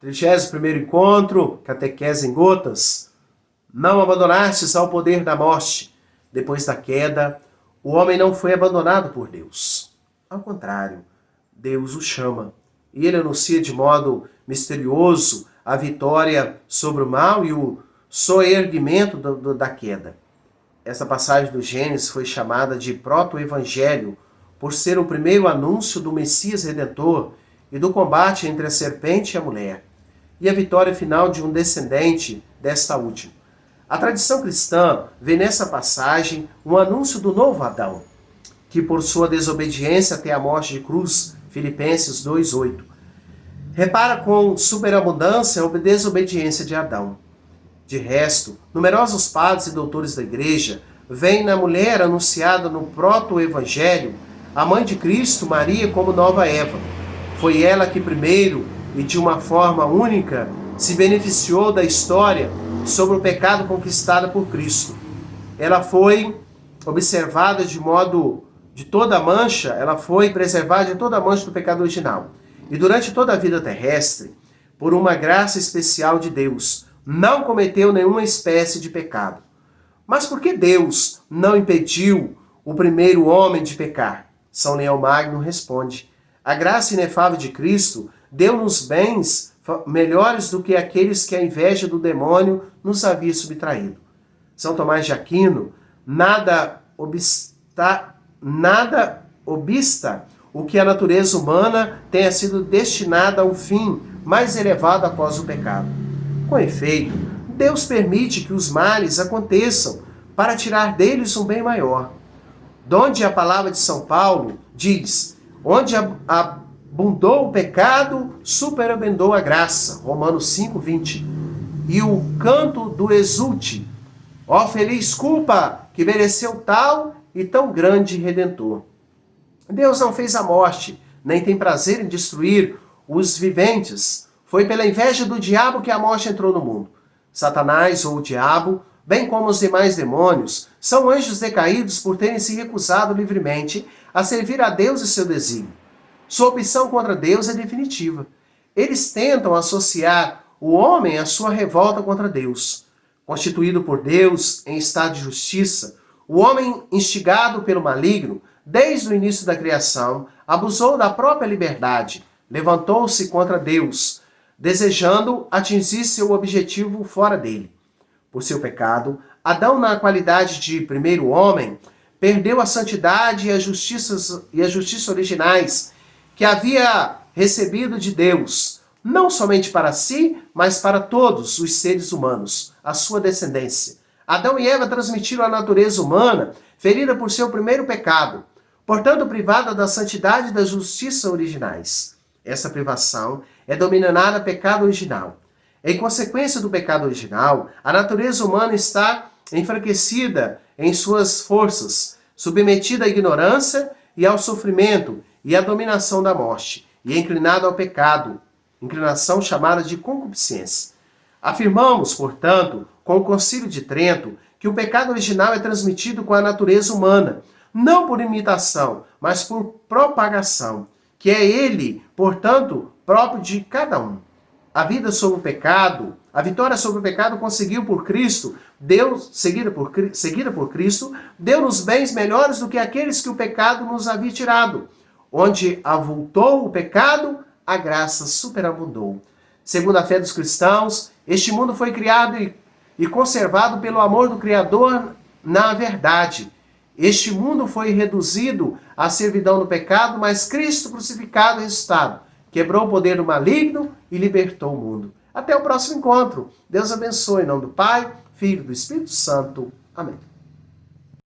31º encontro, catequese em gotas. Não abandonastes ao poder da morte. Depois da queda, o homem não foi abandonado por Deus. Ao contrário, Deus o chama. E ele anuncia de modo misterioso a vitória sobre o mal e o soerguimento da queda. Essa passagem do Gênesis foi chamada de proto-evangelho por ser o primeiro anúncio do Messias Redentor e do combate entre a serpente e a mulher, e a vitória final de um descendente desta última. A tradição cristã vê nessa passagem um anúncio do novo Adão, que por sua desobediência até a morte de cruz, Filipenses 2:8, repara com superabundância a desobediência de Adão. De resto, numerosos padres e doutores da Igreja veem na mulher anunciada no proto-evangelho a mãe de Cristo, Maria, como nova Eva. Foi ela que primeiro e de uma forma única se beneficiou da história sobre o pecado conquistado por Cristo. Ela foi observada de toda a mancha, ela foi preservada de toda a mancha do pecado original. E durante toda a vida terrestre, por uma graça especial de Deus, não cometeu nenhuma espécie de pecado. Mas por que Deus não impediu o primeiro homem de pecar? São Leão Magno responde: a graça inefável de Cristo deu-nos bens melhores do que aqueles que a inveja do demônio nos havia subtraído. São Tomás de Aquino: nada obsta o que a natureza humana tenha sido destinada ao fim mais elevado após o pecado. Com efeito, Deus permite que os males aconteçam para tirar deles um bem maior. Donde a palavra de São Paulo diz: onde abundou o pecado, superabundou a graça. Romanos 5:20. E o canto do exulte: ó feliz culpa que mereceu tal e tão grande Redentor. Deus não fez a morte, nem tem prazer em destruir os viventes. Foi pela inveja do diabo que a morte entrou no mundo. Satanás, ou o diabo, bem como os demais demônios, são anjos decaídos por terem se recusado livremente a servir a Deus e seu desígnio. Sua opção contra Deus é definitiva. Eles tentam associar o homem à sua revolta contra Deus. Constituído por Deus em estado de justiça, o homem, instigado pelo maligno, desde o início da criação, abusou da própria liberdade, levantou-se contra Deus, desejando atingir seu objetivo fora dele. Por seu pecado, Adão, na qualidade de primeiro homem, perdeu a santidade e a justiça originais que havia recebido de Deus, não somente para si, mas para todos os seres humanos, a sua descendência. Adão e Eva transmitiram a natureza humana, ferida por seu primeiro pecado, portanto privada da santidade e da justiça originais. Essa privação é denominada pecado original. Em consequência do pecado original, a natureza humana está enfraquecida em suas forças, submetida à ignorância e ao sofrimento e à dominação da morte, e inclinada ao pecado, inclinação chamada de concupiscência. Afirmamos, portanto, com o Concílio de Trento, que o pecado original é transmitido com a natureza humana, não por imitação, mas por propagação, que é ele, portanto, próprio de cada um. A vida sobre o pecado, a vitória sobre o pecado conseguiu por Cristo, seguida por Cristo, deu-nos bens melhores do que aqueles que o pecado nos havia tirado. Onde avultou o pecado, a graça superabundou. Segundo a fé dos cristãos, este mundo foi criado e conservado pelo amor do Criador na verdade. Este mundo foi reduzido à servidão do pecado, mas Cristo crucificado e ressuscitado quebrou o poder do maligno e libertou o mundo. Até o próximo encontro. Deus abençoe. Em nome do Pai, Filho e do Espírito Santo. Amém.